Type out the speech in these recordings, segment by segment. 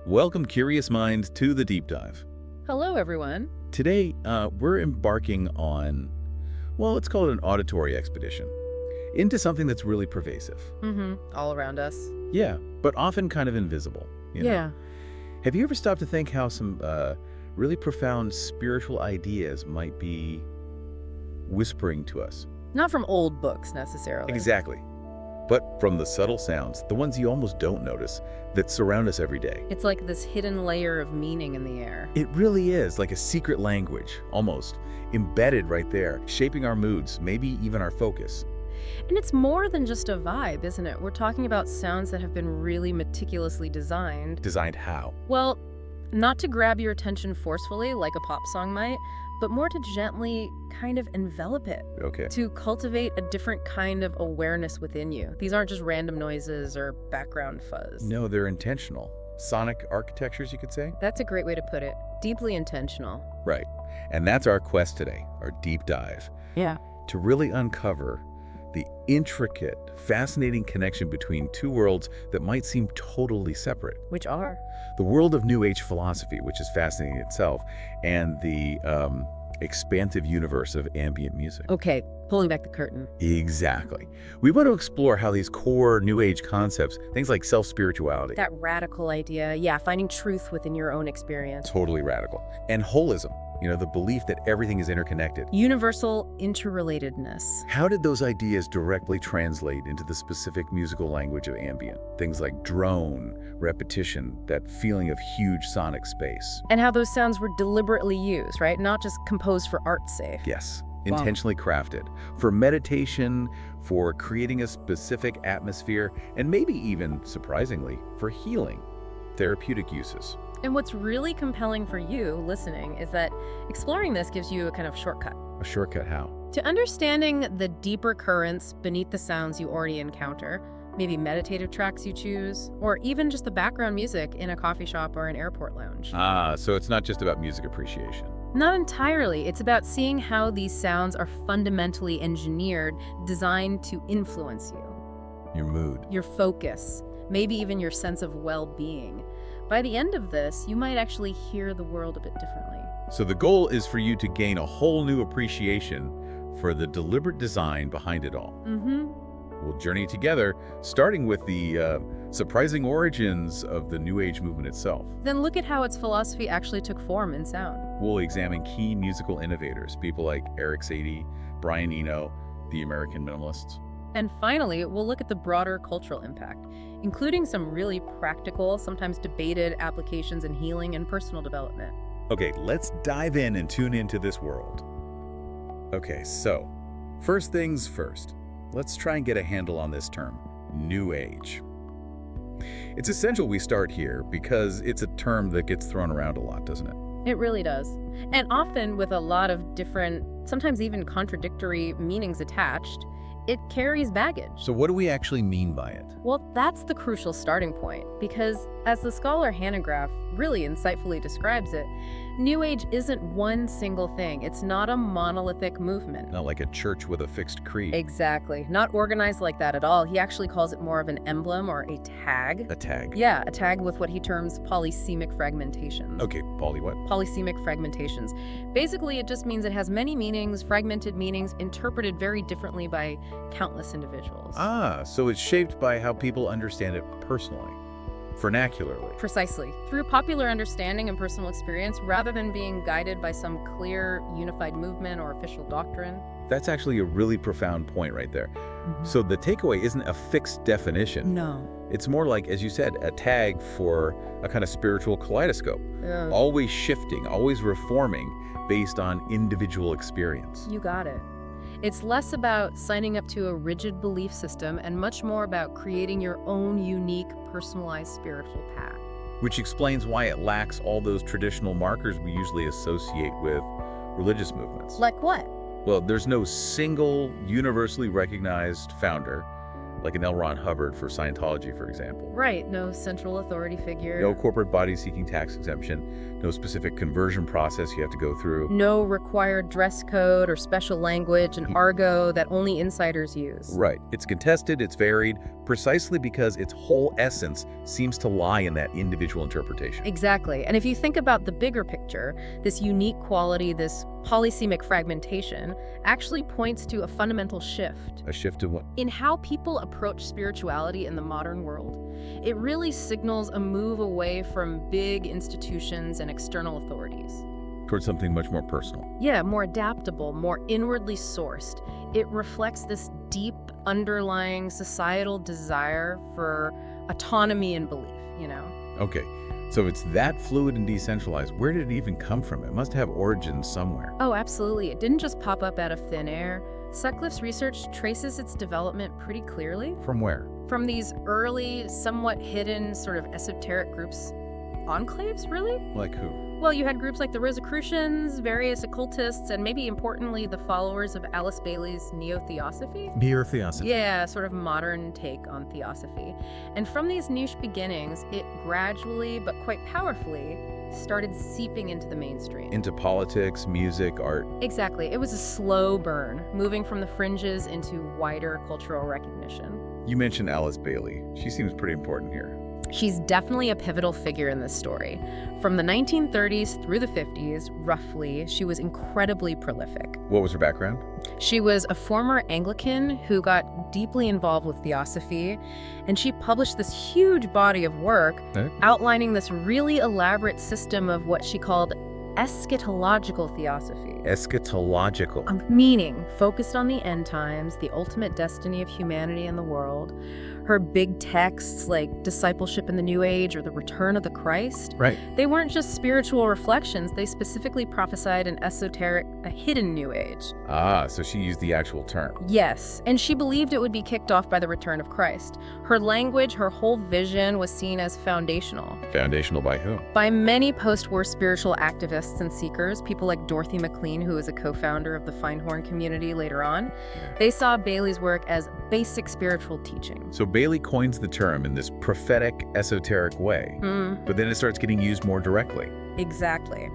Welcome, curious mind, to the deep dive. Hello, everyone. Today, we're embarking on, well, let's call it an auditory expedition into something that's really pervasive. All around us. Yeah, but often kind of invisible. you know? Yeah. Have you ever stopped to think how some really profound spiritual ideas might be whispering to us? Not from old books, necessarily. Exactly. But from the subtle sounds, the ones you almost don't notice, that surround us every day. It's like this hidden layer of meaning in the air. It really is like a secret language, almost, embedded right there, shaping our moods, maybe even our focus. And it's more than just a vibe, isn't it? We're talking about sounds that have been really meticulously designed. Designed how? Well, not to grab your attention forcefully, like a pop song might, but more to gently kind of envelop it. Okay. To cultivate a different kind of awareness within you. These aren't just random noises or background fuzz. No, they're intentional. Sonic architectures, you could say? That's a great way to put it. Deeply intentional. Right. And that's our quest today, our deep dive, Yeah. to really uncover the intricate, fascinating connection between two worlds that might seem totally separate. Which are? The world of New Age philosophy, which is fascinating itself, and the expansive universe of ambient music. Okay, pulling back the curtain. Exactly. We want to explore how these core New Age concepts, things like self-spirituality, That radical idea, yeah, finding truth within your own experience. totally radical, and holism, the belief that everything is interconnected. Universal interrelatedness. How did those ideas directly translate into the specific musical language of ambient? Things like drone, repetition, that feeling of huge sonic space. And how those sounds were deliberately used, right? Not just composed for art's sake. Yes, Wow. intentionally crafted. For meditation, for creating a specific atmosphere, and maybe even, surprisingly, for healing, therapeutic uses. And what's really compelling for you listening is that exploring this gives you a kind of shortcut A shortcut how? to understanding the deeper currents beneath the sounds you already encounter, maybe meditative tracks you choose, or even just the background music in a coffee shop or an airport lounge. Ah, so it's not just about music appreciation. Not entirely. It's about seeing how these sounds are fundamentally engineered, designed to influence you, Your mood. your focus, maybe even your sense of well-being. By the end of this, you might actually hear the world a bit differently. So the goal is for you to gain a whole new appreciation for the deliberate design behind it all. We'll journey together, starting with the surprising origins of the New Age movement itself. Then look at how its philosophy actually took form in sound. We'll examine key musical innovators, people like Eric Satie, Brian Eno, the American minimalists. And finally, we'll look at the broader cultural impact, including some really practical, sometimes debated applications in healing and personal development. Okay, let's dive in and tune into this world. Okay, so first things first, let's try and get a handle on this term, New Age. It's essential we start here because it's a term that gets thrown around a lot, doesn't it? It really does. And often with a lot of different, sometimes even contradictory meanings attached, it carries baggage. So what do we actually mean by it? Well, that's the crucial starting point, because as the scholar Hanegraaff really insightfully describes it, New Age isn't one single thing. It's not a monolithic movement. Not like a church with a fixed creed. Exactly. Not organized like that at all. He actually calls it more of an emblem or a tag. A tag. Yeah, a tag with what he terms polysemic fragmentations. Okay, poly what? Polysemic fragmentations. Basically, it just means it has many meanings, fragmented meanings, interpreted very differently by countless individuals. Ah, so it's shaped by how people understand it personally, vernacularly. Precisely. Through popular understanding and personal experience, rather than being guided by some clear, unified movement or official doctrine. That's actually a really profound point right there. So the takeaway isn't a fixed definition. No. It's more like, as you said, a tag for a kind of spiritual kaleidoscope. Always shifting, always reforming based on individual experience. You got it. It's less about signing up to a rigid belief system and much more about creating your own unique, personalized spiritual path. Which explains why it lacks all those traditional markers we usually associate with religious movements. Like what? Well, there's no single, universally recognized founder, like an L. Ron Hubbard for Scientology, for example. Right, no central authority figure. No corporate body seeking tax exemption, no specific conversion process you have to go through. No required dress code or special language and argot that only insiders use. Right. It's contested, it's varied, precisely because its whole essence seems to lie in that individual interpretation. Exactly. And if you think about the bigger picture, this unique quality, this polysemic fragmentation, actually points to a fundamental shift. A shift to what? In how people approach spirituality in the modern world. It really signals a move away from big institutions and external authorities. Towards something much more personal. Yeah, more adaptable, more inwardly sourced. It reflects this deep underlying societal desire for autonomy and belief, you know? Okay, so it's that fluid and decentralized. Where did it even come from? It must have origins somewhere. Oh, absolutely. It didn't just pop up out of thin air. Sutcliffe's research traces its development pretty clearly. From where? From these early, somewhat hidden, sort of esoteric groups. Enclaves, really? Like who? Well, you had groups like the Rosicrucians, various occultists, and maybe importantly, the followers of Alice Bailey's neo-theosophy. Neo-theosophy. Yeah, sort of modern take on theosophy. And from these niche beginnings, it gradually, but quite powerfully, started seeping into the mainstream. Into politics, music, art. Exactly. It was a slow burn, moving from the fringes into wider cultural recognition. You mentioned Alice Bailey. She seems pretty important here. She's definitely a pivotal figure in this story. From the 1930s through the 50s, roughly, she was incredibly prolific. What was her background? She was a former Anglican who got deeply involved with theosophy, and she published this huge body of work outlining this really elaborate system of what she called eschatological theosophy. Eschatological. Meaning focused on the end times, the ultimate destiny of humanity and the world. Her big texts like Discipleship in the New Age or The Return of the Christ, Right. they weren't just spiritual reflections, they specifically prophesied an esoteric, a hidden New Age. Ah, so she used the actual term. Yes, and she believed it would be kicked off by the return of Christ. Her language, her whole vision was seen as foundational. Foundational by whom? By many post-war spiritual activists and seekers, people like Dorothy McLean, who was a co-founder of the Feinhorn community later on, they saw Bailey's work as basic spiritual teaching. So Bailey coins the term in this prophetic, esoteric way, but then it starts getting used more directly. Exactly.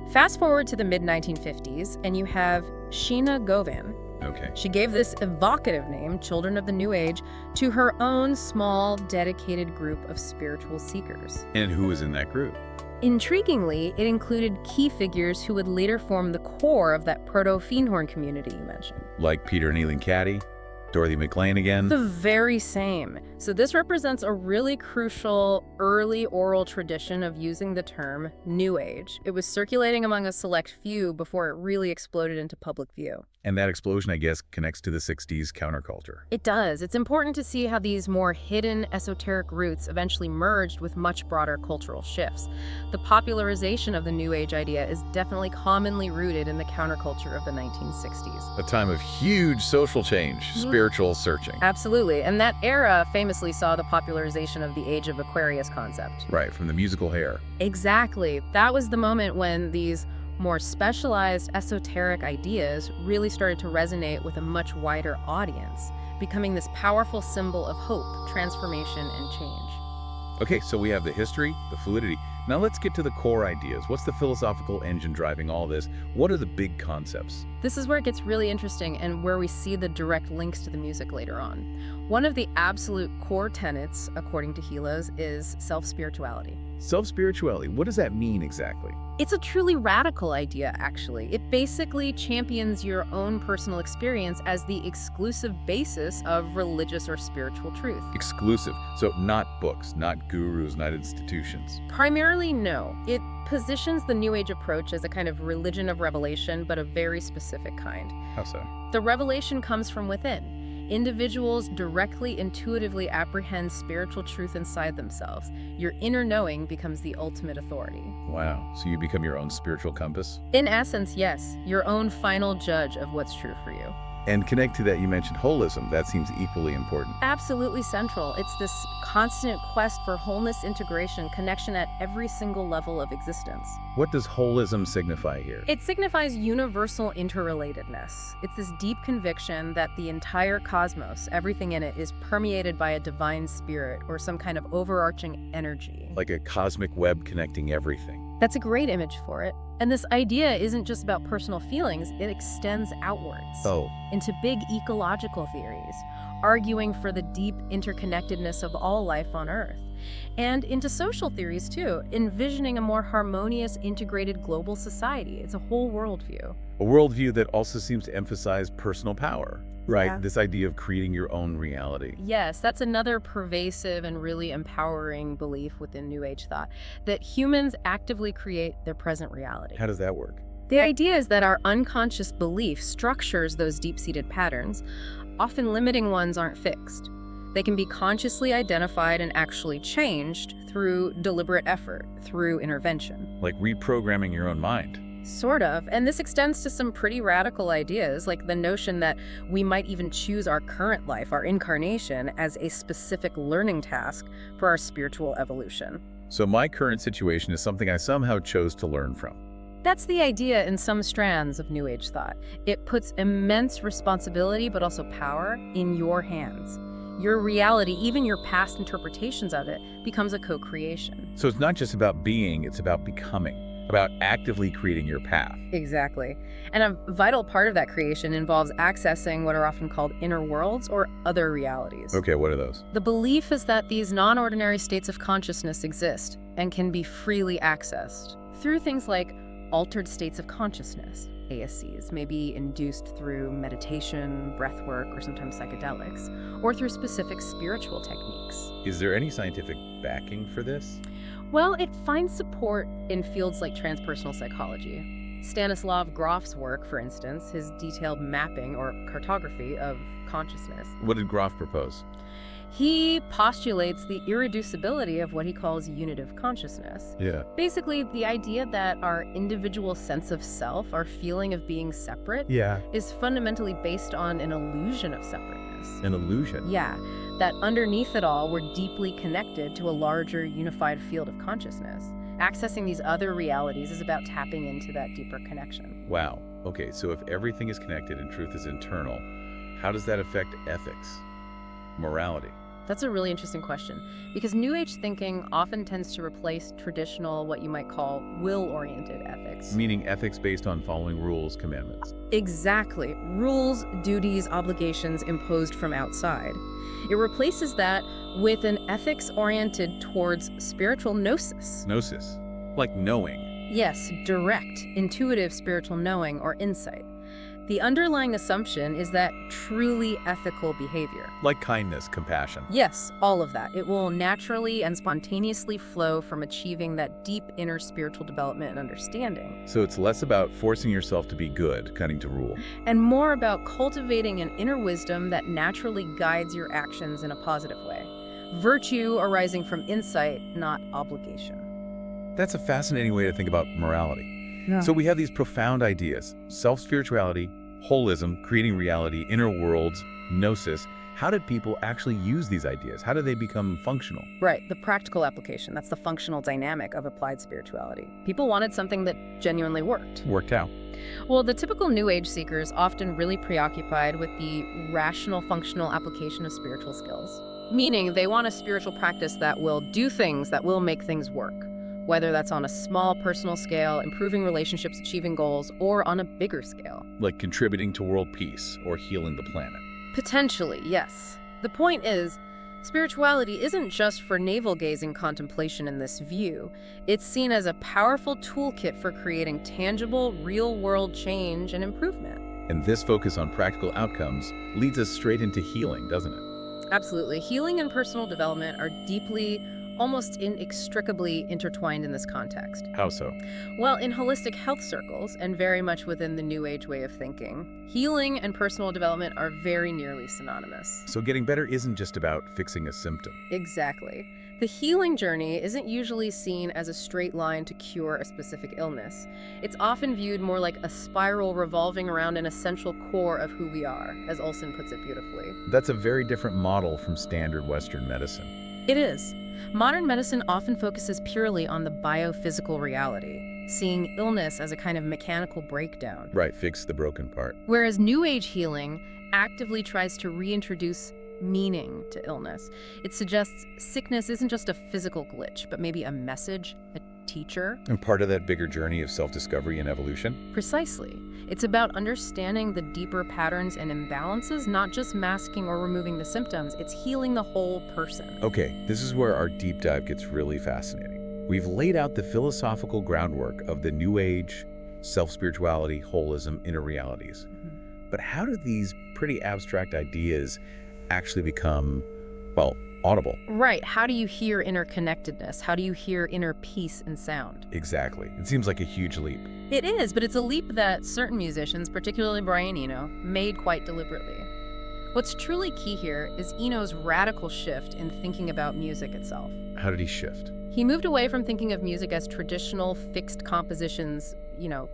Fast forward to the mid-1950s, and you have Sheena Govan. Okay. She gave this evocative name, Children of the New Age, to her own small, dedicated group of spiritual seekers. And who was in that group? Intriguingly, it included key figures who would later form the core of that proto-Feinhorn community you mentioned. Like Peter and Eileen Caddy? Dorothy McLean again? The very same. So this represents a really crucial early oral tradition of using the term New Age. It was circulating among a select few before it really exploded into public view. And that explosion, I guess, connects to the 60s counterculture. It does. It's important to see how these more hidden esoteric roots eventually merged with much broader cultural shifts. The popularization of the New Age idea is definitely commonly rooted in the counterculture of the 1960s. A time of huge social change, spiritual searching. Absolutely. And that era famously saw the popularization of the Age of Aquarius concept. Right, from the musical Hair. Exactly. That was the moment when these more specialized esoteric ideas really started to resonate with a much wider audience, becoming this powerful symbol of hope, transformation, and change. Okay, so we have the history, the fluidity. Now let's get to the core ideas. What's the philosophical engine driving all this? What are the big concepts? This is where it gets really interesting and where we see the direct links to the music later on. One of the absolute core tenets, according to Helas, is self-spirituality. Self-spirituality, what does that mean exactly? It's a truly radical idea, actually. It basically champions your own personal experience as the exclusive basis of religious or spiritual truth. Exclusive, so not books, not gurus, not institutions. Primarily, no. It positions the New Age approach as a kind of religion of revelation, but a very specific kind. How so? The revelation comes from within. Individuals directly, intuitively apprehend spiritual truth inside themselves. Your inner knowing becomes the ultimate authority. Wow, so you become your own spiritual compass? In essence, yes, your own final judge of what's true for you. And connect to that, you mentioned holism. That seems equally important. Absolutely central. It's this constant quest for wholeness, integration, connection at every single level of existence. What does holism signify here? It signifies universal interrelatedness. It's this deep conviction that the entire cosmos, everything in it, is permeated by a divine spirit or some kind of overarching energy. Like a cosmic web connecting everything. That's a great image for it. And this idea isn't just about personal feelings, it extends outwards into big ecological theories, arguing for the deep interconnectedness of all life on Earth. And into social theories too, envisioning a more harmonious, integrated global society. It's a whole worldview. A worldview that also seems to emphasize personal power, right? Yeah. This idea of creating your own reality. Yes, that's another pervasive and really empowering belief within New Age thought, that humans actively create their present reality. How does that work? The idea is that our unconscious belief structures those deep-seated patterns. Often limiting ones aren't fixed. They can be consciously identified and actually changed through deliberate effort, through intervention. Like reprogramming your own mind. Sort of. And this extends to some pretty radical ideas, like the notion that we might even choose our current life, our incarnation, as a specific learning task for our spiritual evolution. So my current situation is something I somehow chose to learn from. That's the idea in some strands of New Age thought. It puts immense responsibility, but also power, in your hands. Your reality, even your past interpretations of it, becomes a co-creation. So it's not just about being, it's about becoming. About actively creating your path. Exactly. And a vital part of that creation involves accessing what are often called inner worlds or other realities. Okay, what are those? The belief is that these non-ordinary states of consciousness exist and can be freely accessed through things like altered states of consciousness. ASCs may be induced through meditation, breath work, or sometimes psychedelics, or through specific spiritual techniques. Is there any scientific backing for this? Well, it finds support in fields like transpersonal psychology. Stanislav Grof's work, for instance, his detailed mapping or cartography of consciousness. What did Groff propose? He postulates the irreducibility of what he calls unitive consciousness. Yeah. Basically, the idea that our individual sense of self, our feeling of being separate, is fundamentally based on an illusion of separateness. An illusion? Yeah. That underneath it all, we're deeply connected to a larger unified field of consciousness. Accessing these other realities is about tapping into that deeper connection. Wow. Okay, so if everything is connected and truth is internal, how does that affect ethics, morality? That's a really interesting question, because New Age thinking often tends to replace traditional, what you might call, will-oriented ethics. Meaning ethics based on following rules, commandments. Exactly. Rules, duties, obligations imposed from outside. It replaces that with an ethics oriented towards spiritual gnosis. Gnosis, like knowing. Yes, direct, intuitive spiritual knowing or insight. The underlying assumption is that truly ethical behavior. Like kindness, compassion. Yes, all of that. It will naturally and spontaneously flow from achieving that deep inner spiritual development and understanding. So it's less about forcing yourself to be good, cutting to rule. And more about cultivating an inner wisdom that naturally guides your actions in a positive way. Virtue arising from insight, not obligation. That's a fascinating way to think about morality. Yeah. So we have these profound ideas: self-spirituality, holism, creating reality, inner worlds, gnosis. How did people actually use these ideas? How did they become functional? Right, the practical application. That's the functional dynamic of applied spirituality. People wanted something that genuinely worked. Worked out. Well, the typical New Age seekers often really preoccupied with the rational, functional application of spiritual skills. Meaning they want a spiritual practice that will do things, that will make things work. Whether that's on a small personal scale, improving relationships, achieving goals, or on a bigger scale. Like contributing to world peace or healing the planet. Potentially, yes. The point is, spirituality isn't just for navel-gazing contemplation in this view. It's seen as a powerful toolkit for creating tangible, real-world change and improvement. And this focus on practical outcomes leads us straight into healing, doesn't it? Absolutely. Healing and personal development are deeply almost inextricably intertwined in this context. How so? Well, in holistic health circles, and very much within the New Age way of thinking, healing and personal development are very nearly synonymous. So getting better isn't just about fixing a symptom. Exactly. The healing journey isn't usually seen as a straight line to cure a specific illness. It's often viewed more like a spiral revolving around an essential core of who we are, as Olson puts it beautifully. That's a very different model from standard Western medicine. It is. Modern medicine often focuses purely on the biophysical reality, seeing illness as a kind of mechanical breakdown. Right, fix the broken part. Whereas New Age healing actively tries to reintroduce meaning to illness. It suggests sickness isn't just a physical glitch, but maybe a message, a teacher. And part of that bigger journey of self-discovery and evolution? Precisely. It's about understanding the deeper patterns and imbalances, not just masking or removing the symptoms. It's healing the whole person. Okay, this is where our deep dive gets really fascinating. We've laid out the philosophical groundwork of the New Age, self-spirituality, holism, inner realities. But how do these pretty abstract ideas actually become, well, audible? Right. How do you hear interconnectedness? How do you hear inner peace and sound? Exactly. It seems like a huge leap. It is, but it's a leap that certain musicians, particularly Brian Eno, made quite deliberately. What's truly key here is Eno's radical shift in thinking about music itself. How did he shift? He moved away from thinking of music as traditional, fixed compositions,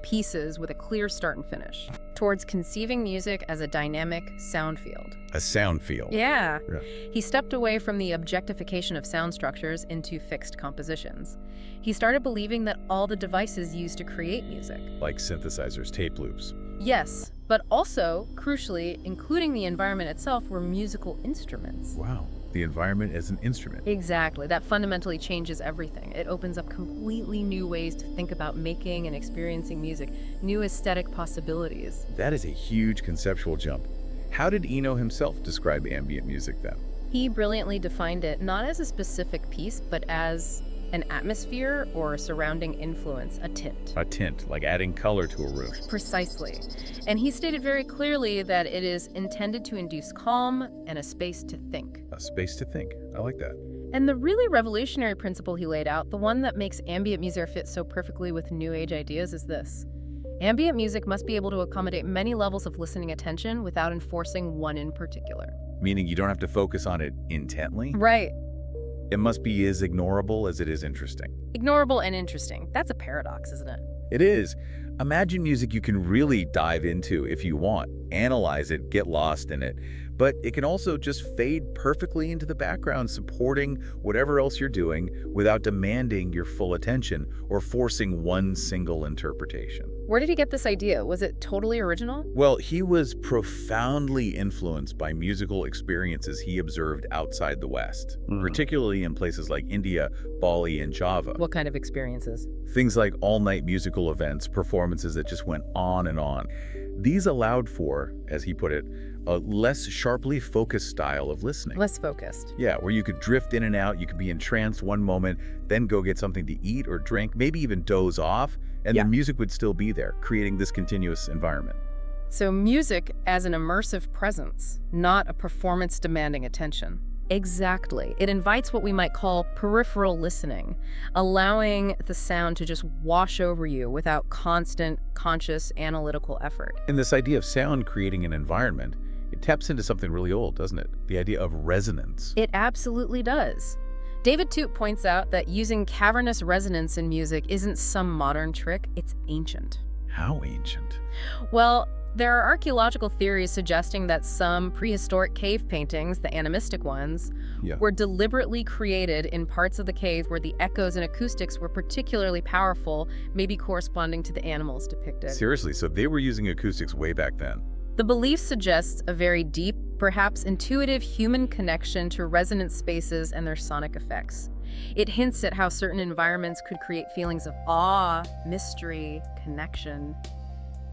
pieces with a clear start and finish, towards conceiving music as a dynamic sound field. A sound field. Yeah. Yeah. He stepped away from the objectification of sound structures into fixed compositions. He started believing that all the devices used to create music, Like synthesizers, tape loops. yes, but also, crucially, including the environment itself, were musical instruments. Wow. The environment as an instrument. Exactly. That fundamentally changes everything. It opens up completely new ways to think about making and experiencing music, new aesthetic possibilities. That is a huge conceptual jump. How did Eno himself describe ambient music then? He brilliantly defined it not as a specific piece, but as an atmosphere or a surrounding influence, a tint. A tint, like adding color to a room. Precisely. And he stated very clearly that it is intended to induce calm and a space to think. A space to think. I like that. And the really revolutionary principle he laid out, the one that makes ambient music fit so perfectly with New Age ideas, is this. Ambient music must be able to accommodate many levels of listening attention without enforcing one in particular. Meaning you don't have to focus on it intently? Right. It must be as ignorable as it is interesting. Ignorable and interesting. That's a paradox, isn't it? It is. Imagine music you can really dive into if you want, analyze it, get lost in it. But it can also just fade perfectly into the background, supporting whatever else you're doing without demanding your full attention or forcing one single interpretation. Where did he get this idea? Was it totally original? Well, he was profoundly influenced by musical experiences he observed outside the West, particularly in places like India, Bali, and Java. What kind of experiences? Things like all-night musical events, performances that just went on and on. These allowed for, as he put it, a less sharply focused style of listening. Less focused. Yeah, where you could drift in and out, you could be entranced one moment, then go get something to eat or drink, maybe even doze off, and the music would still be there, creating this continuous environment. So music as an immersive presence, not a performance demanding attention. Exactly. It invites what we might call peripheral listening, allowing the sound to just wash over you without constant, conscious, analytical effort. And this idea of sound creating an environment, it taps into something really old, doesn't it? The idea of resonance. It absolutely does. David Toot points out that using cavernous resonance in music isn't some modern trick, it's ancient. How ancient? Well, there are archaeological theories suggesting that some prehistoric cave paintings, the animistic ones, were deliberately created in parts of the cave where the echoes and acoustics were particularly powerful, maybe corresponding to the animals depicted. Seriously, so they were using acoustics way back then. The belief suggests a very deep, perhaps intuitive human connection to resonant spaces and their sonic effects. It hints at how certain environments could create feelings of awe, mystery, connection.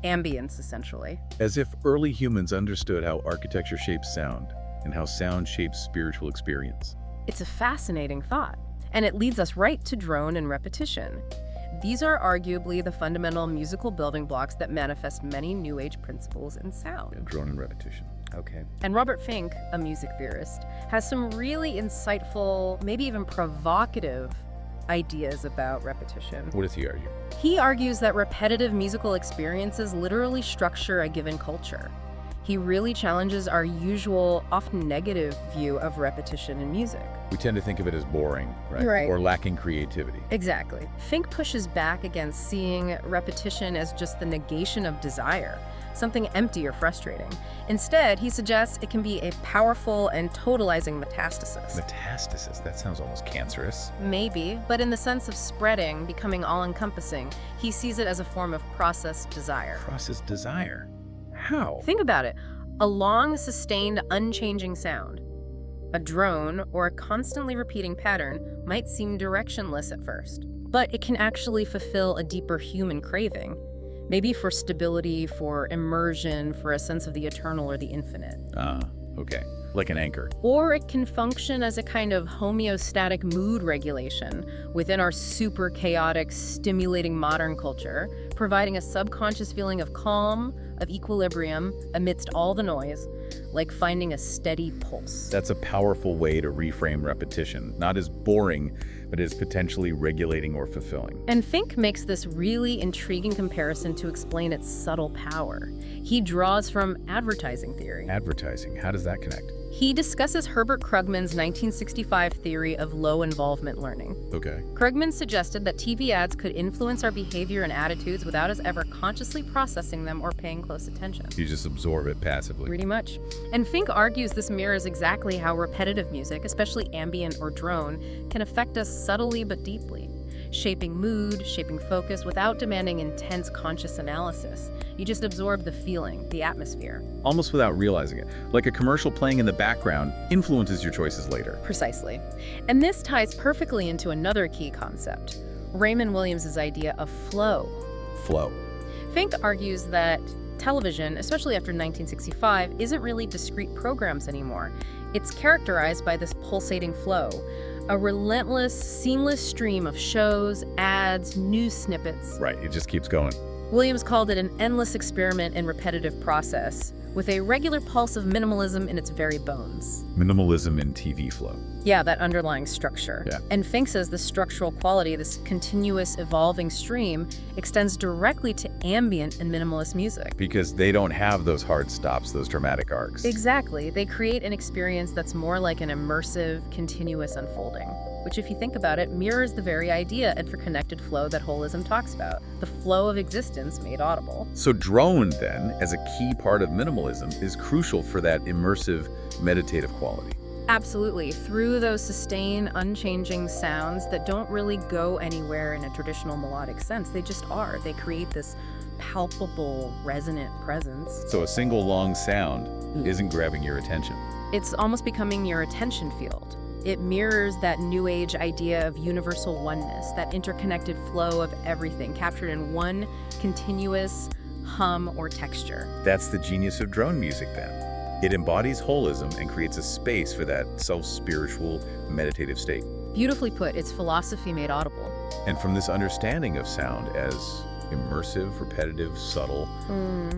Ambience, essentially. As if early humans understood how architecture shapes sound and how sound shapes spiritual experience. It's a fascinating thought, and it leads us right to drone and repetition. These are arguably the fundamental musical building blocks that manifest many New Age principles in sound. Yeah, drone and repetition. Okay. And Robert Fink, a music theorist, has some really insightful, maybe even provocative ideas about repetition. What does he argue? He argues that repetitive musical experiences literally structure a given culture. He really challenges our usual, often negative view of repetition in music. We tend to think of it as boring, right? Right. Or lacking creativity. Exactly. Fink pushes back against seeing repetition as just the negation of desire, something empty or frustrating. Instead, he suggests it can be a powerful and totalizing metastasis. Metastasis? That sounds almost cancerous. Maybe, but in the sense of spreading, becoming all-encompassing, he sees it as a form of processed desire. Processed desire? How? Think about it. A long, sustained, unchanging sound, a drone, or a constantly repeating pattern might seem directionless at first, but it can actually fulfill a deeper human craving. Maybe for stability, for immersion, for a sense of the eternal or the infinite. Okay. Like an anchor. Or it can function as a kind of homeostatic mood regulation within our super chaotic, stimulating modern culture, providing a subconscious feeling of calm, of equilibrium amidst all the noise, like finding a steady pulse. That's a powerful way to reframe repetition, not as boring, but as potentially regulating or fulfilling. And Fink makes this really intriguing comparison to explain its subtle power. He draws from advertising theory. Advertising, how does that connect? He discusses Herbert Krugman's 1965 theory of low-involvement learning. Okay. Krugman suggested that TV ads could influence our behavior and attitudes without us ever consciously processing them or paying close attention. You just absorb it passively. Pretty much. And Fink argues this mirrors exactly how repetitive music, especially ambient or drone, can affect us subtly but deeply, shaping mood, shaping focus without demanding intense conscious analysis. You just absorb the feeling, the atmosphere. Almost without realizing it. Like a commercial playing in the background influences your choices later. Precisely. And this ties perfectly into another key concept, Raymond Williams' idea of flow. Flow. Fink argues that television, especially after 1965, isn't really discrete programs anymore. It's characterized by this pulsating flow, a relentless, seamless stream of shows, ads, news snippets. Right, it just keeps going. Williams called it an endless experiment in repetitive process, with a regular pulse of minimalism in its very bones. Minimalism in TV flow. Yeah, that underlying structure. Yeah. And Fink says this structural quality, this continuous evolving stream, extends directly to ambient and minimalist music. Because they don't have those hard stops, those dramatic arcs. Exactly. They create an experience that's more like an immersive, continuous unfolding, which, if you think about it, mirrors the very idea and for connected flow that holism talks about, the flow of existence made audible. So drone, then, as a key part of minimalism, is crucial for that immersive, meditative quality. Absolutely. Through those sustained, unchanging sounds that don't really go anywhere in a traditional melodic sense. They just are. They create this palpable, resonant presence. So a single long sound isn't grabbing your attention. It's almost becoming your attention field. It mirrors that New Age idea of universal oneness, that interconnected flow of everything captured in one continuous hum or texture. That's the genius of drone music, then. It embodies holism and creates a space for that self-spiritual, meditative state. Beautifully put, it's philosophy made audible. And from this understanding of sound as immersive, repetitive, subtle,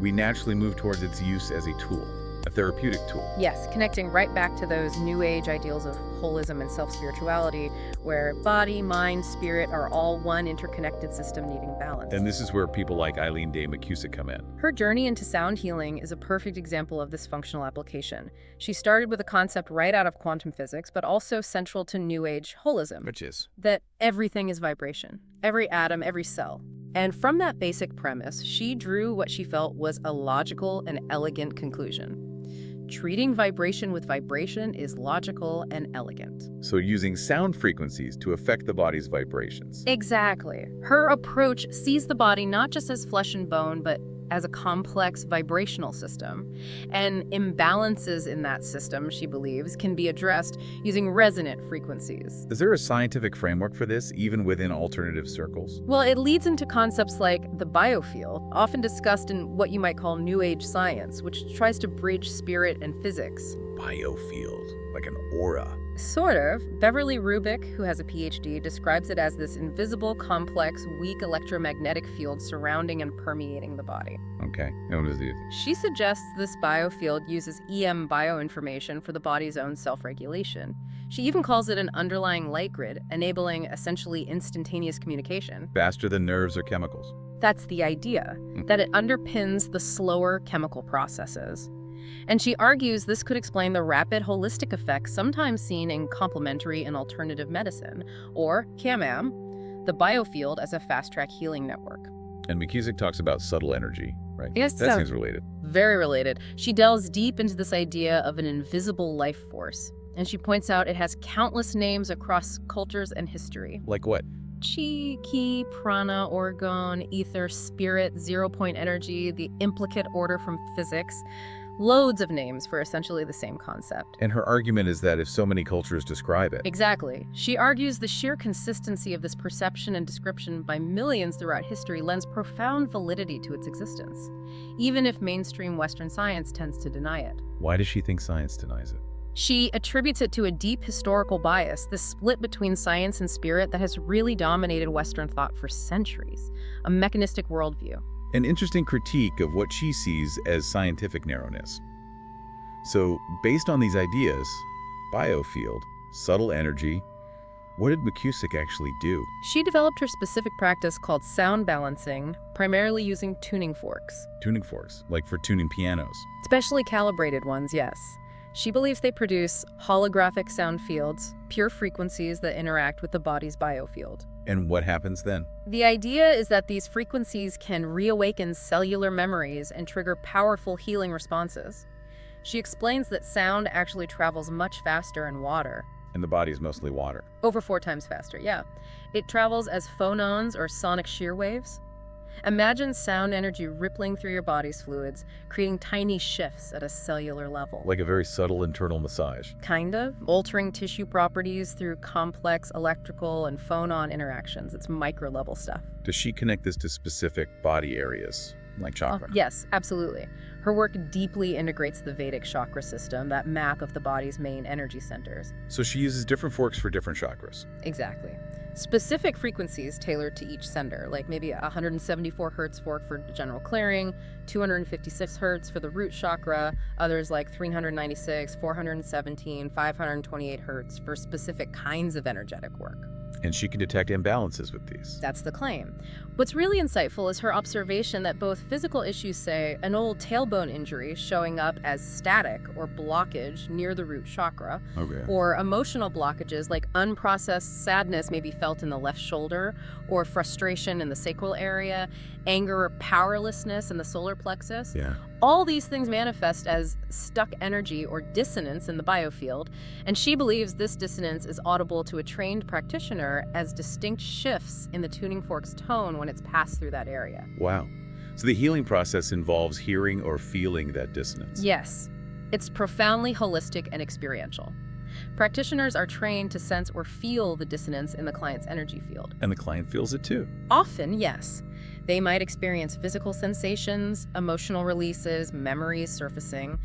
we naturally move towards its use as a tool, a therapeutic tool. Yes, connecting right back to those New Age ideals of holism and self-spirituality, where body, mind, spirit are all one interconnected system needing balance. And this is where people like Eileen Day McCusick come in. Her journey into sound healing is a perfect example of this functional application. She started with a concept right out of quantum physics, but also central to New Age holism. Which is? That everything is vibration. Every atom, every cell. And from that basic premise, she drew what she felt was a logical and elegant conclusion. Treating vibration with vibration is logical and elegant. So using sound frequencies to affect the body's vibrations. Exactly. Her approach sees the body not just as flesh and bone, but as a complex vibrational system. And imbalances in that system, she believes, can be addressed using resonant frequencies. Is there a scientific framework for this, even within alternative circles? Well, it leads into concepts like the biofield, often discussed in what you might call New Age science, which tries to bridge spirit and physics. biofield, like an aura. Sort of. Beverly Rubik, who has a PhD, describes it as this invisible, complex, weak electromagnetic field surrounding and permeating the body. Okay, and what does it do? She suggests this biofield uses EM bioinformation for the body's own self-regulation. She even calls it an underlying light grid, enabling essentially instantaneous communication. Faster than nerves or chemicals. That's the idea, that it underpins the slower chemical processes. And she argues this could explain the rapid holistic effects sometimes seen in complementary and alternative medicine, or CAMAM, the biofield as a fast-track healing network. And McKusick talks about subtle energy, right? Yes, that seems related. Very related. She delves deep into this idea of an invisible life force, and she points out it has countless names across cultures and history. Like what? Chi, ki, prana, orgone, ether, spirit, zero-point energy, the implicate order from physics. Loads of names for essentially the same concept. And her argument is that if so many cultures describe it... Exactly. She argues the sheer consistency of this perception and description by millions throughout history lends profound validity to its existence, even if mainstream Western science tends to deny it. Why does she think science denies it? She attributes it to a deep historical bias, the split between science and spirit that has really dominated Western thought for centuries, a mechanistic worldview. An interesting critique of what she sees as scientific narrowness. So, based on these ideas, biofield, subtle energy, what did McKusick actually do? She developed her specific practice called sound balancing, primarily using tuning forks. Tuning forks, like for tuning pianos. Specially calibrated ones, yes. She believes they produce holographic sound fields, pure frequencies that interact with the body's biofield. And what happens then? The idea is that these frequencies can reawaken cellular memories and trigger powerful healing responses. She explains that sound actually travels much faster in water. And the body is mostly water. Over 4 times faster, yeah. It travels as phonons or sonic shear waves. Imagine sound energy rippling through your body's fluids, creating tiny shifts at a cellular level. Like a very subtle internal massage. Kind of. Altering tissue properties through complex electrical and phonon interactions. It's micro-level stuff. Does she connect this to specific body areas, like chakra? Yes, absolutely. Her work deeply integrates the Vedic chakra system, that map of the body's main energy centers. So she uses different forks for different chakras. Exactly. Specific frequencies tailored to each sender, like maybe a 174 hertz fork for general clearing, 256 hertz for the root chakra, others like 396, 417, 528 hertz for specific kinds of energetic work. And she can detect imbalances with these. That's the claim. What's really insightful is her observation that both physical issues, say an old tailbone injury showing up as static or blockage near the root chakra, or emotional blockages like unprocessed sadness may be felt in the left shoulder, or frustration in the sacral area, anger or powerlessness in the solar plexus. All these things manifest as stuck energy or dissonance in the biofield, and she believes this dissonance is audible to a trained practitioner as distinct shifts in the tuning fork's tone when it's passed through that area. Wow. So the healing process involves hearing or feeling that dissonance. Yes. It's profoundly holistic and experiential. Practitioners are trained to sense or feel the dissonance in the client's energy field. And the client feels it too. Often, yes. They might experience physical sensations, emotional releases, memories surfacing.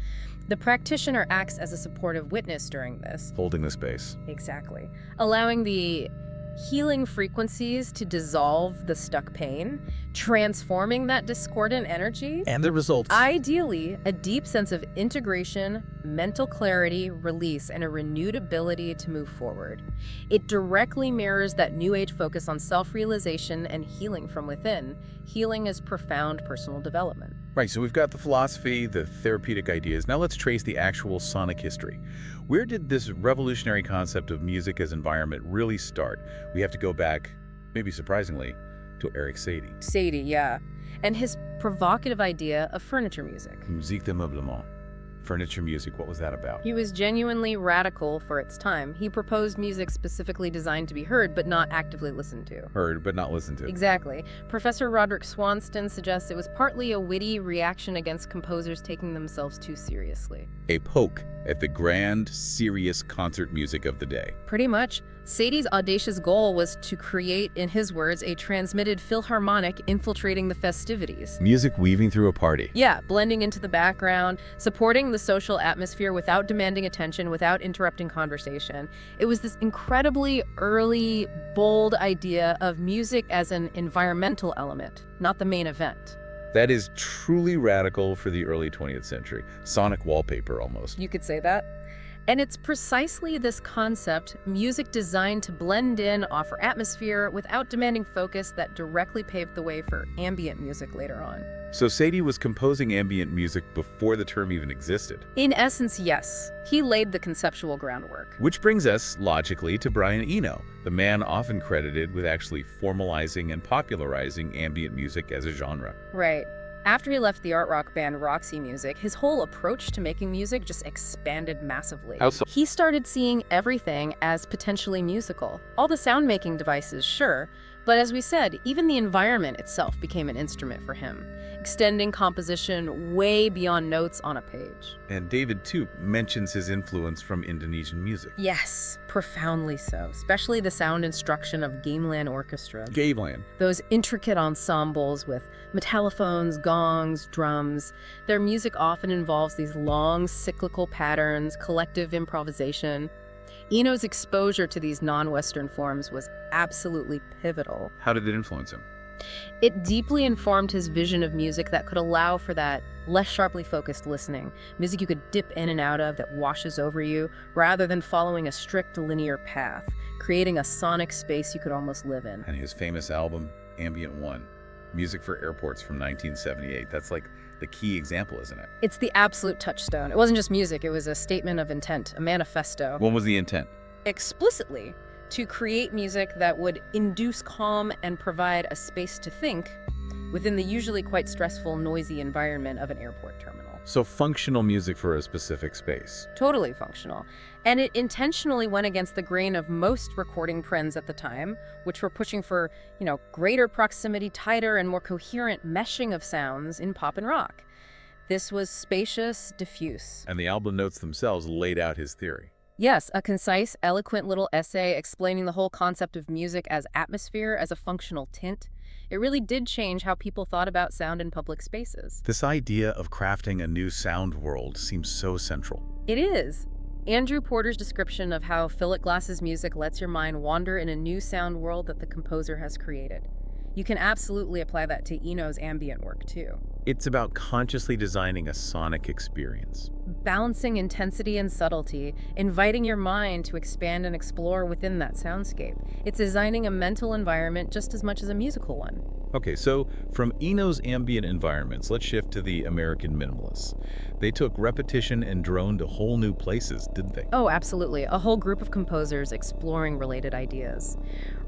The practitioner acts as a supportive witness during this. Holding the space. Exactly. Allowing the healing frequencies to dissolve the stuck pain, transforming that discordant energy. And the results. Ideally, a deep sense of integration, mental clarity, release, and a renewed ability to move forward. It directly mirrors that New Age focus on self-realization and healing from within. Healing is profound personal development. Right, so we've got the philosophy, the therapeutic ideas. Now let's trace the actual sonic history. Where did this revolutionary concept of music as environment really start? We have to go back, maybe surprisingly, to Eric Satie. Satie, yeah. And his provocative idea of furniture music. Musique de meublement. Furniture music, what was that about? He was genuinely radical for its time. He proposed music specifically designed to be heard, but not actively listened to. Heard, but not listened to. Exactly. Professor Roderick Swanston suggests it was partly a witty reaction against composers taking themselves too seriously. A poke at the grand, serious concert music of the day. Pretty much. Satie's audacious goal was to create, in his words, a transmitted philharmonic infiltrating the festivities. Music weaving through a party. Yeah, blending into the background, supporting the the social atmosphere without demanding attention, without interrupting conversation. It was this incredibly early, bold idea of music as an environmental element, not the main event. That is truly radical for the early 20th century. Sonic wallpaper, almost. You could say that. And it's precisely this concept, music designed to blend in, offer atmosphere, without demanding focus, that directly paved the way for ambient music later on. So Sadie was composing ambient music before the term even existed. In essence, yes. He laid the conceptual groundwork. Which brings us, logically, to Brian Eno, the man often credited with actually formalizing and popularizing ambient music as a genre. Right. After he left the art rock band Roxy Music, his whole approach to making music just expanded massively. How so? He started seeing everything as potentially musical. All the sound-making devices, sure, but as we said, even the environment itself became an instrument for him, extending composition way beyond notes on a page. And David, too, mentions his influence from Indonesian music. Yes, profoundly so, especially the sound instruction of gamelan orchestra. Gamelan. Those intricate ensembles with metallophones, gongs, drums. Their music often involves these long, cyclical patterns, collective improvisation. Eno's exposure to these non-Western forms was absolutely pivotal. How did it influence him? It deeply informed his vision of music that could allow for that less sharply focused listening, music you could dip in and out of that washes over you, rather than following a strict linear path, creating a sonic space you could almost live in. And his famous album, Ambient 1, Music for Airports from 1978. That's like the key example, isn't it? It's the absolute touchstone. It wasn't just music, it was a statement of intent, a manifesto. What was the intent? Explicitly, to create music that would induce calm and provide a space to think within the usually quite stressful, noisy environment of an airport terminal. So functional music for a specific space. Totally functional. And it intentionally went against the grain of most recording trends at the time, which were pushing for, greater proximity, tighter and more coherent meshing of sounds in pop and rock. This was spacious, diffuse. And the album notes themselves laid out his theory. Yes, a concise, eloquent little essay explaining the whole concept of music as atmosphere, as a functional tint. It really did change how people thought about sound in public spaces. This idea of crafting a new sound world seems so central. It is. Andrew Porter's description of how Philip Glass's music lets your mind wander in a new sound world that the composer has created. You can absolutely apply that to Eno's ambient work, too. It's about consciously designing a sonic experience. Balancing intensity and subtlety, inviting your mind to expand and explore within that soundscape. It's designing a mental environment just as much as a musical one. Okay, so from Eno's ambient environments, let's shift to the American minimalists. They took repetition and drone to whole new places, didn't they? Oh, absolutely. A whole group of composers exploring related ideas.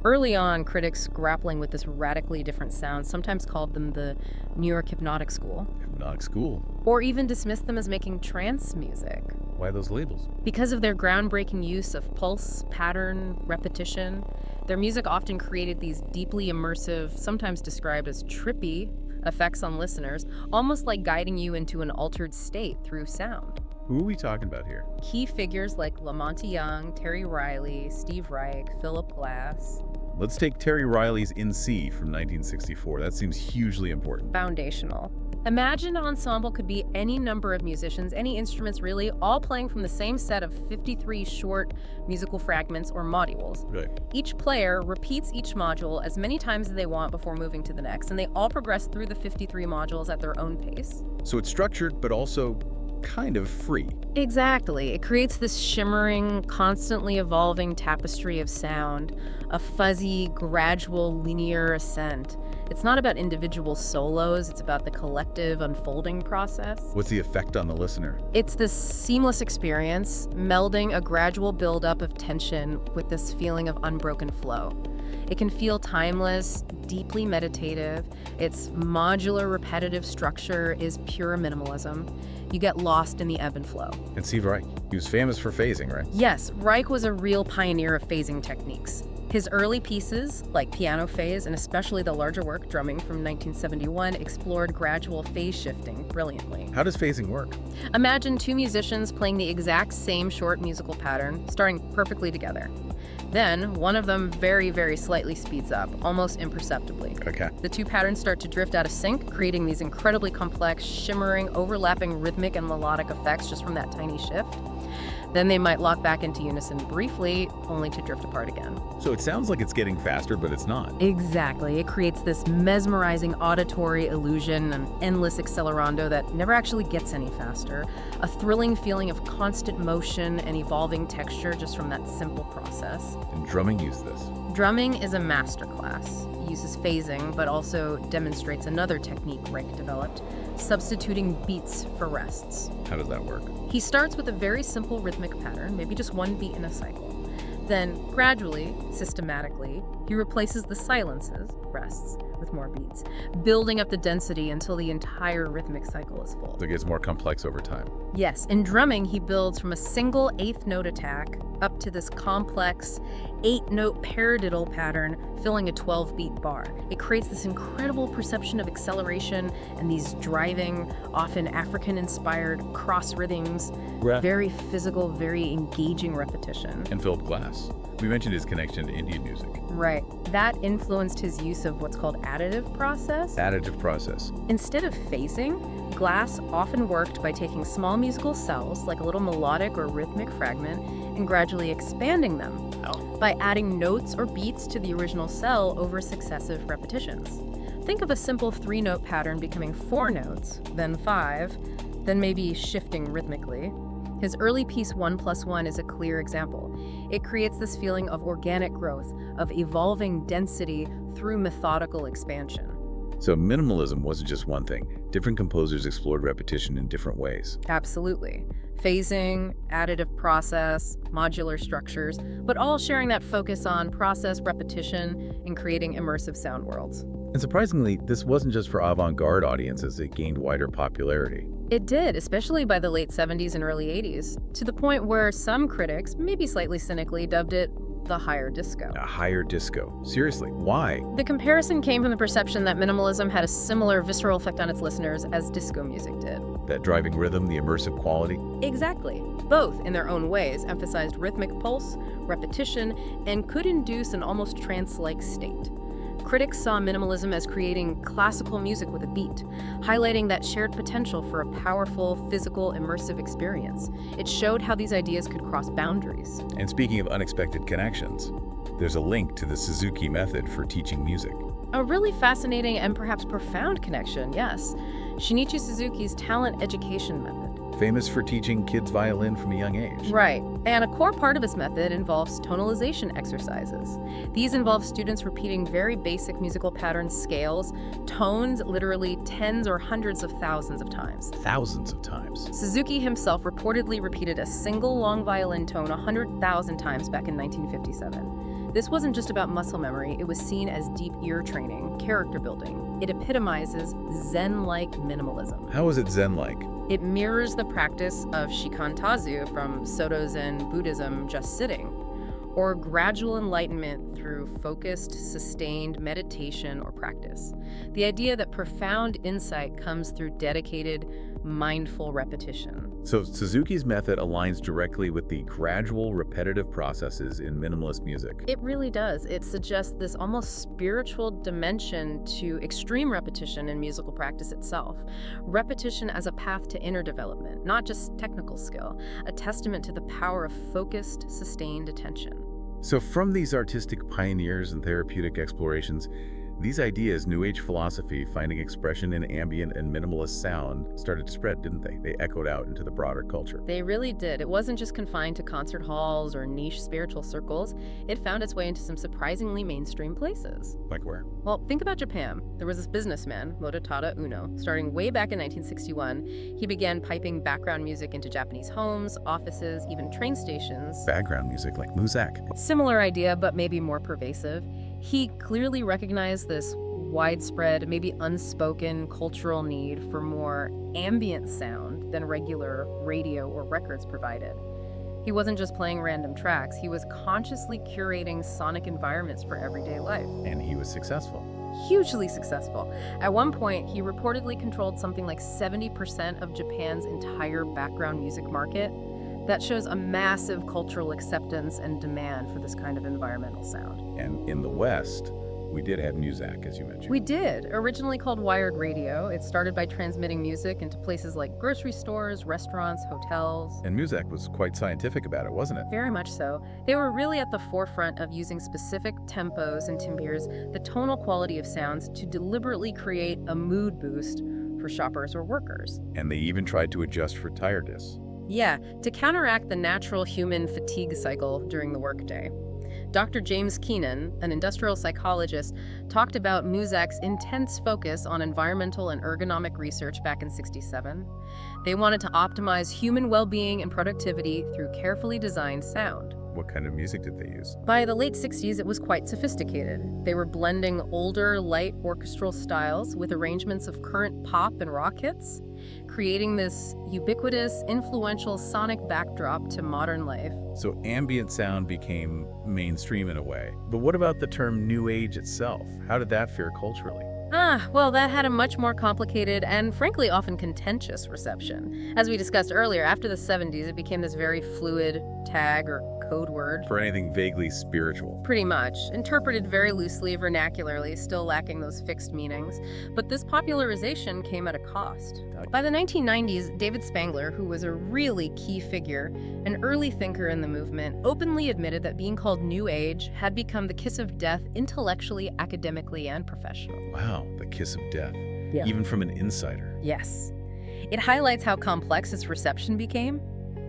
Early on, critics grappling with this radically different sound sometimes called them the New York Hypnotic School. Hypnotic School. Or even dismissed them as making trance music. Why those labels? Because of their groundbreaking use of pulse, pattern, repetition, their music often created these deeply immersive, sometimes described as trippy, effects on listeners, almost like guiding you into an altered state through sound. Who are we talking about here? Key figures like Lamonte Young, Terry Riley, Steve Reich, Philip Glass. Let's take Terry Riley's In C from 1964. That seems hugely important. Foundational. Imagine an ensemble could be any number of musicians, any instruments really, all playing from the same set of 53 short musical fragments or modules. Right. Each player repeats each module as many times as they want before moving to the next, and they all progress through the 53 modules at their own pace. So it's structured, but also kind of free. Exactly. It creates this shimmering, constantly evolving tapestry of sound, a fuzzy, gradual, linear ascent. It's not about individual solos, it's about the collective unfolding process. What's the effect on the listener? It's this seamless experience, melding a gradual buildup of tension with this feeling of unbroken flow. It can feel timeless, deeply meditative. Its modular, repetitive structure is pure minimalism. You get lost in the ebb and flow. And Steve Reich, he was famous for phasing, right? Yes, Reich was a real pioneer of phasing techniques. His early pieces, like Piano Phase, and especially the larger work, Drumming from 1971, explored gradual phase shifting, brilliantly. How does phasing work? Imagine two musicians playing the exact same short musical pattern, starting perfectly together. Then, one of them very, very slightly speeds up, almost imperceptibly. Okay. The two patterns start to drift out of sync, creating these incredibly complex, shimmering, overlapping rhythmic and melodic effects just from that tiny shift. Then they might lock back into unison briefly, only to drift apart again. So it sounds like it's getting faster, but it's not. Exactly. It creates this mesmerizing auditory illusion, an endless accelerando that never actually gets any faster, a thrilling feeling of constant motion and evolving texture just from that simple process. And drumming uses this. Drumming is a masterclass. It uses phasing, but also demonstrates another technique Rick developed, substituting beats for rests. How does that work? He starts with a very simple rhythmic pattern, maybe just one beat in a cycle. Then, gradually, systematically, he replaces the silences, rests, with more beats, building up the density until the entire rhythmic cycle is full. So it gets more complex over time. Yes, in drumming, he builds from a single eighth note attack up to this complex 8-note paradiddle pattern filling a 12-beat bar. It creates this incredible perception of acceleration and these driving, often African-inspired cross rhythms, very physical, very engaging repetition. And filled glass. We mentioned his connection to Indian music. Right. That influenced his use of what's called additive process. Additive process. Instead of phasing, Glass often worked by taking small musical cells, like a little melodic or rhythmic fragment, and gradually expanding them by adding notes or beats to the original cell over successive repetitions. Think of a simple 3-note pattern becoming 4 notes, then 5, then maybe shifting rhythmically. His early piece 1+1 is a clear example. It creates this feeling of organic growth, of evolving density through methodical expansion. So minimalism wasn't just one thing. Different composers explored repetition in different ways. Absolutely. Phasing, additive process, modular structures, but all sharing that focus on process repetition and creating immersive sound worlds. And surprisingly, this wasn't just for avant-garde audiences. It gained wider popularity. It did, especially by the late 70s and early 80s, to the point where some critics, maybe slightly cynically, dubbed it the higher disco. A higher disco? Seriously, why? The comparison came from the perception that minimalism had a similar visceral effect on its listeners as disco music did. That driving rhythm, the immersive quality? Exactly. Both, in their own ways, emphasized rhythmic pulse, repetition, and could induce an almost trance-like state. Critics saw minimalism as creating classical music with a beat, highlighting that shared potential for a powerful, physical, immersive experience. It showed how these ideas could cross boundaries. And speaking of unexpected connections, there's a link to the Suzuki method for teaching music. A really fascinating and perhaps profound connection, yes. Shinichi Suzuki's talent education method. Famous for teaching kids violin from a young age. Right, and a core part of his method involves tonalization exercises. These involve students repeating very basic musical patterns, scales, tones literally tens or hundreds of thousands of times. Thousands of times. Suzuki himself reportedly repeated a single long violin tone 100,000 times back in 1957. This wasn't just about muscle memory, it was seen as deep ear training, character building. It epitomizes Zen-like minimalism. How is it Zen-like? It mirrors the practice of shikantazu from Soto Zen Buddhism, just sitting, or gradual enlightenment through focused, sustained meditation or practice. The idea that profound insight comes through dedicated, mindful repetition. So Suzuki's method aligns directly with the gradual, repetitive processes in minimalist music. It really does. It suggests this almost spiritual dimension to extreme repetition in musical practice itself. Repetition as a path to inner development, not just technical skill, a testament to the power of focused, sustained attention. So from these artistic pioneers and therapeutic explorations, these ideas, New Age philosophy, finding expression in ambient and minimalist sound, started to spread, didn't they? They echoed out into the broader culture. They really did. It wasn't just confined to concert halls or niche spiritual circles. It found its way into some surprisingly mainstream places. Like where? Well, think about Japan. There was this businessman, Wouter Eno. Starting way back in 1961, he began piping background music into Japanese homes, offices, even train stations. Background music, like muzak. Similar idea, but maybe more pervasive. He clearly recognized this widespread, maybe unspoken cultural need for more ambient sound than regular radio or records provided. He wasn't just playing random tracks, he was consciously curating sonic environments for everyday life. And he was successful. hugely successful. At one point, he reportedly controlled something like 70% of Japan's entire background music market. That shows a massive cultural acceptance and demand for this kind of environmental sound. And in the West, we did have Muzak, as you mentioned. We did. Originally called wired radio, it started by transmitting music into places like grocery stores, restaurants, hotels. And Muzak was quite scientific about it, wasn't it? Very much so. They were really at the forefront of using specific tempos and timbres, the tonal quality of sounds, to deliberately create a mood boost for shoppers or workers. And they even tried to adjust for tiredness. Yeah, to counteract the natural human fatigue cycle during the workday. Dr. James Keenan, an industrial psychologist, talked about Muzak's intense focus on environmental and ergonomic research back in '67. They wanted to optimize human well-being and productivity through carefully designed sound. What kind of music did they use? By the late '60s, it was quite sophisticated. They were blending older, light orchestral styles with arrangements of current pop and rock hits, creating this ubiquitous, influential sonic backdrop to modern life. So ambient sound became mainstream in a way. But what about the term New Age itself? How did that fare culturally? Well, that had a much more complicated and frankly often contentious reception. As we discussed earlier, after the '70s, it became this very fluid tag or code word. For anything vaguely spiritual. Pretty much. Interpreted very loosely, vernacularly, still lacking those fixed meanings. But this popularization came at a cost. By the 1990s, David Spangler, who was a really key figure, an early thinker in the movement, openly admitted that being called New Age had become the kiss of death intellectually, academically, and professionally. Wow, the kiss of death. Yeah. Even from an insider. Yes. It highlights how complex its reception became.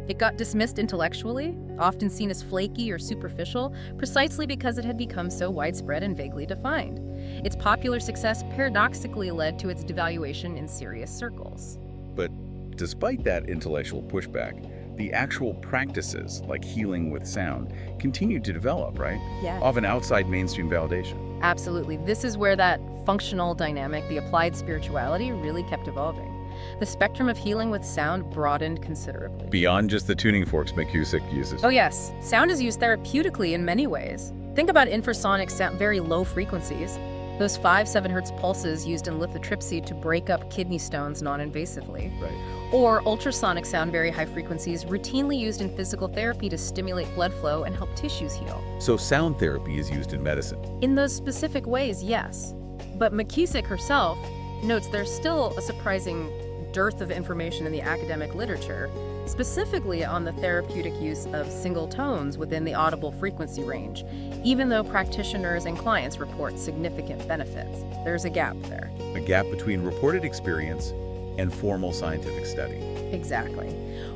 It got dismissed intellectually, often seen as flaky or superficial, precisely because it had become so widespread and vaguely defined. Its popular success paradoxically led to its devaluation in serious circles. But despite that intellectual pushback, the actual practices, like healing with sound, continued to develop, right? Yeah. Often outside mainstream validation. Absolutely. This is where that functional dynamic, the applied spirituality, really kept evolving. The spectrum of healing with sound broadened considerably. Beyond just the tuning forks McCusick uses. Oh yes, sound is used therapeutically in many ways. Think about infrasonic sound, very low frequencies. Those 5-7 hertz pulses used in lithotripsy to break up kidney stones non-invasively. Right. Or ultrasonic sound, very high frequencies, routinely used in physical therapy to stimulate blood flow and help tissues heal. So sound therapy is used in medicine. In those specific ways, yes. But McCusick herself notes there's still a surprising dearth of information in the academic literature, specifically on the therapeutic use of single tones within the audible frequency range, even though practitioners and clients report significant benefits. There's a gap there. A gap between reported experience and formal scientific study. Exactly.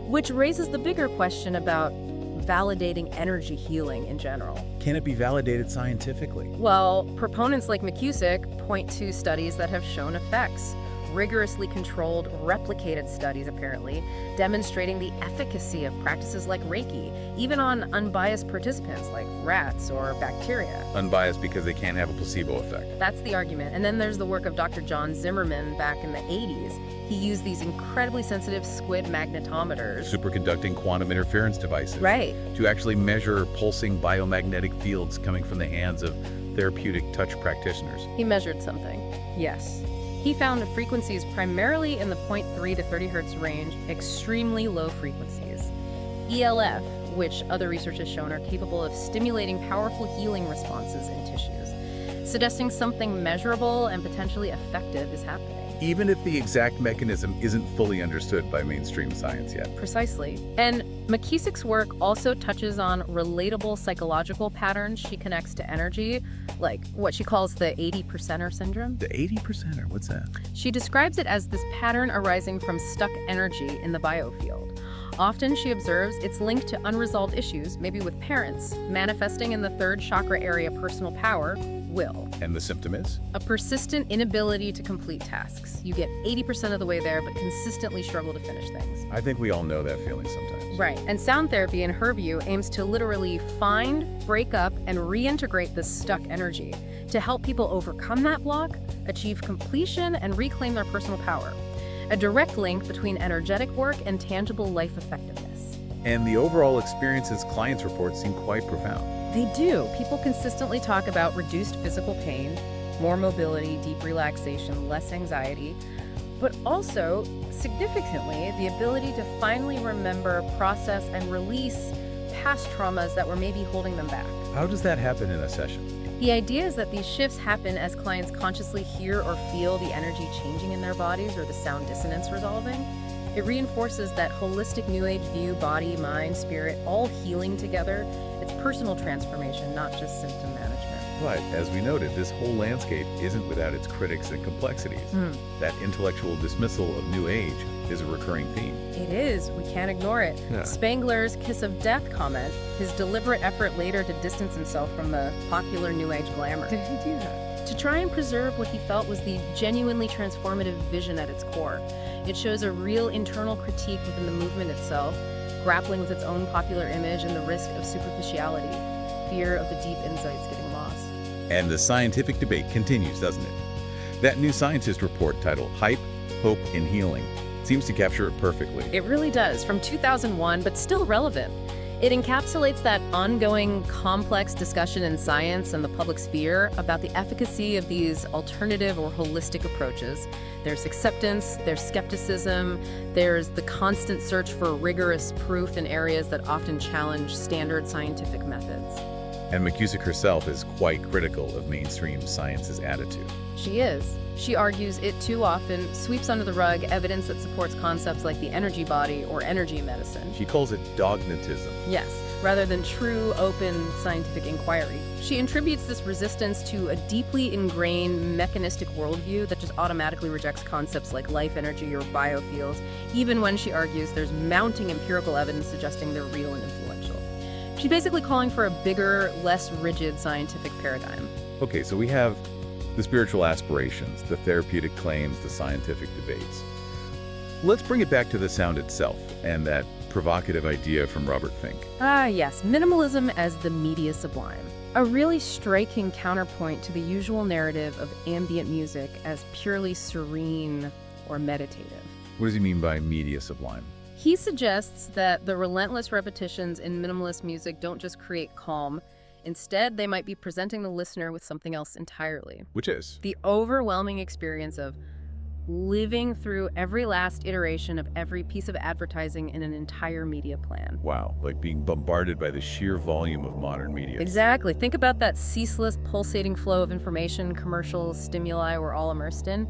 Which raises the bigger question about validating energy healing in general. Can it be validated scientifically? Well, proponents like McCusick point to studies that have shown effects. Rigorously controlled, replicated studies, apparently, demonstrating the efficacy of practices like Reiki, even on unbiased participants like rats or bacteria. Unbiased because they can't have a placebo effect. That's the argument. And then there's the work of Dr. John Zimmerman back in the 80s. He used these incredibly sensitive squid magnetometers. Superconducting quantum interference devices. Right. To actually measure pulsing biomagnetic fields coming from the hands of therapeutic touch practitioners. He measured something. Yes. He found frequencies primarily in the 0.3 to 30 hertz range, extremely low frequencies. ELF, which other research has shown are capable of stimulating powerful healing responses in tissues, suggesting something measurable and potentially effective is happening. Even if the exact mechanism isn't fully understood by mainstream science yet. Precisely. And McCusick's work also touches on relatable psychological patterns she connects to energy, like what she calls the 80%er syndrome. The 80%er, what's that? She describes it as this pattern arising from stuck energy in the biofield. Often, she observes, it's linked to unresolved issues, maybe with parents, manifesting in the third chakra area personal power, will. And the symptom is? A persistent inability to complete tasks. You get 80% of the way there, but consistently struggle to finish things. I think we all know that feeling sometimes. Right. And sound therapy, in her view, aims to literally find, break up, and reintegrate this stuck energy to help people overcome that block, achieve completion, and reclaim their personal power. A direct link between energetic work and tangible life effectiveness. And the overall experiences clients report seem quite profound. They do. People consistently talk about reduced physical pain, more mobility, deep relaxation, less anxiety, but also, significantly, the ability to finally remember, process, and release past traumas that were maybe holding them back. How does that happen in a session? The idea is that these shifts happen as clients consciously hear or feel the energy changing in their bodies or the sound dissonance resolving. It reinforces that holistic New Age view, body, mind, spirit, all healing together. It's personal transformation, not just symptom management. But, as we noted, this whole landscape isn't without its critics and complexities. That intellectual dismissal of New Age is a recurring theme. It is. We can't ignore it. Yeah. Spangler's kiss of death comment, his deliberate effort later to distance himself from the popular New Age glamour. Did he do that? To try and preserve what he felt was the genuinely transformative vision at its core. It shows a real internal critique within the movement itself, grappling with its own popular image and the risk of superficiality, fear of the deep insights getting lost. And the scientific debate continues, doesn't it? That New Scientist report titled Hype, Hope, and Healing seems to capture it perfectly. It really does, from 2001, but still relevant. It encapsulates that ongoing, complex discussion in science and the public sphere about the efficacy of these alternative or holistic approaches. There's acceptance, there's skepticism, there's the constant search for rigorous proof in areas that often challenge standard scientific methods. And McCusick herself is quite critical of mainstream science's attitude. She is. She argues it too often sweeps under the rug evidence that supports concepts like the energy body or energy medicine. She calls it dogmatism. Yes, rather than true, open scientific inquiry. She attributes this resistance to a deeply ingrained mechanistic worldview that just automatically rejects concepts like life energy or biofields, even when she argues there's mounting empirical evidence suggesting they're real and influential. She's basically calling for a bigger, less rigid scientific paradigm. Okay, so we have the spiritual aspirations, the therapeutic claims, the scientific debates. Let's bring it back to the sound itself and that provocative idea from Robert Fink. Yes, minimalism as the media sublime. A really striking counterpoint to the usual narrative of ambient music as purely serene or meditative. What does he mean by media sublime? He suggests that the relentless repetitions in minimalist music don't just create calm. Instead, they might be presenting the listener with something else entirely. Which is? The overwhelming experience of living through every last iteration of every piece of advertising in an entire media plan. Wow, like being bombarded by the sheer volume of modern media. Exactly. Think about that ceaseless, pulsating flow of information, commercials, stimuli we're all immersed in.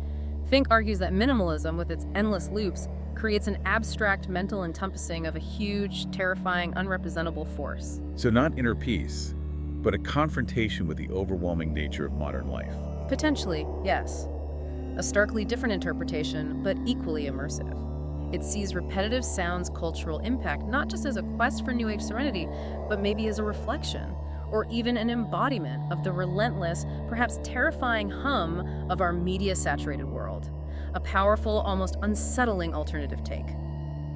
Fink argues that minimalism, with its endless loops, creates an abstract mental encompassing of a huge, terrifying, unrepresentable force. So not inner peace, but a confrontation with the overwhelming nature of modern life. Potentially, yes. A starkly different interpretation, but equally immersive. It sees repetitive sound's cultural impact not just as a quest for New Age serenity, but maybe as a reflection, or even an embodiment of the relentless, perhaps terrifying hum of our media-saturated world. A powerful, almost unsettling alternative take.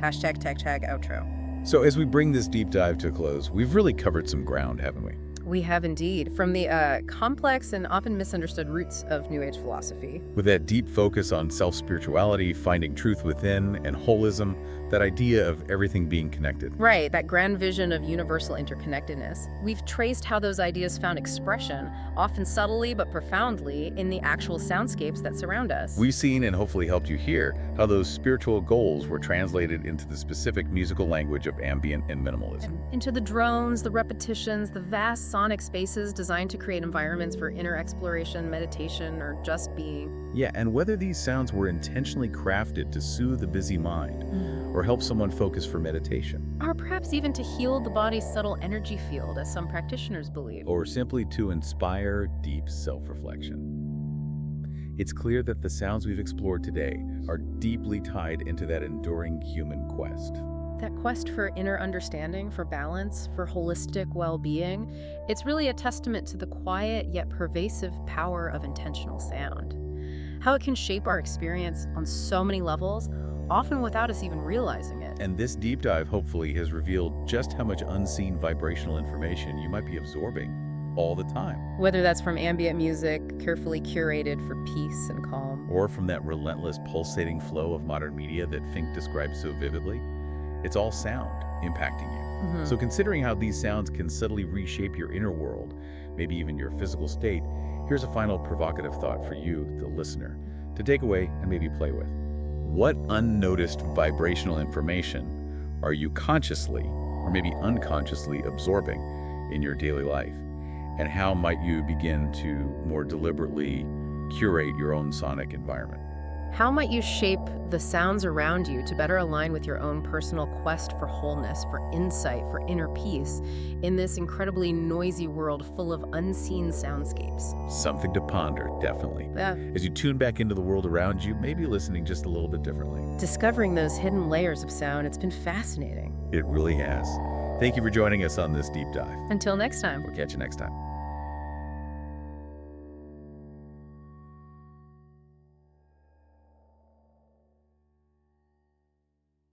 Hashtag outro. So as we bring this deep dive to a close, we've really covered some ground, haven't we? We have indeed, from the complex and often misunderstood roots of New Age philosophy. With that deep focus on self-spirituality, finding truth within, and holism, that idea of everything being connected. Right, that grand vision of universal interconnectedness. We've traced how those ideas found expression, often subtly but profoundly, in the actual soundscapes that surround us. We've seen and hopefully helped you hear how those spiritual goals were translated into the specific musical language of ambient and minimalism. Into the drones, the repetitions, the vast sonic spaces designed to create environments for inner exploration, meditation, or just being. Yeah, and whether these sounds were intentionally crafted to soothe the busy mind, or help someone focus for meditation. Or perhaps even to heal the body's subtle energy field, as some practitioners believe. Or simply to inspire deep self-reflection. It's clear that the sounds we've explored today are deeply tied into that enduring human quest. That quest for inner understanding, for balance, for holistic well-being, it's really a testament to the quiet yet pervasive power of intentional sound. How it can shape our experience on so many levels, often without us even realizing it. And this deep dive hopefully has revealed just how much unseen vibrational information you might be absorbing all the time. Whether that's from ambient music, carefully curated for peace and calm. Or from that relentless pulsating flow of modern media that Fink describes so vividly. It's all sound impacting you. So considering how these sounds can subtly reshape your inner world, maybe even your physical state, Here's a final provocative thought for you, the listener, to take away and maybe play with. What unnoticed vibrational information are you consciously or maybe unconsciously absorbing in your daily life? And how might you begin to more deliberately curate your own sonic environment? How might you shape the sounds around you to better align with your own personal quest for wholeness, for insight, for inner peace in this incredibly noisy world full of unseen soundscapes? Something to ponder, definitely. Yeah. As you tune back into the world around you, maybe listening just a little bit differently. Discovering those hidden layers of sound, it's been fascinating. It really has. Thank you for joining us on this deep dive. Until next time. We'll catch you next time.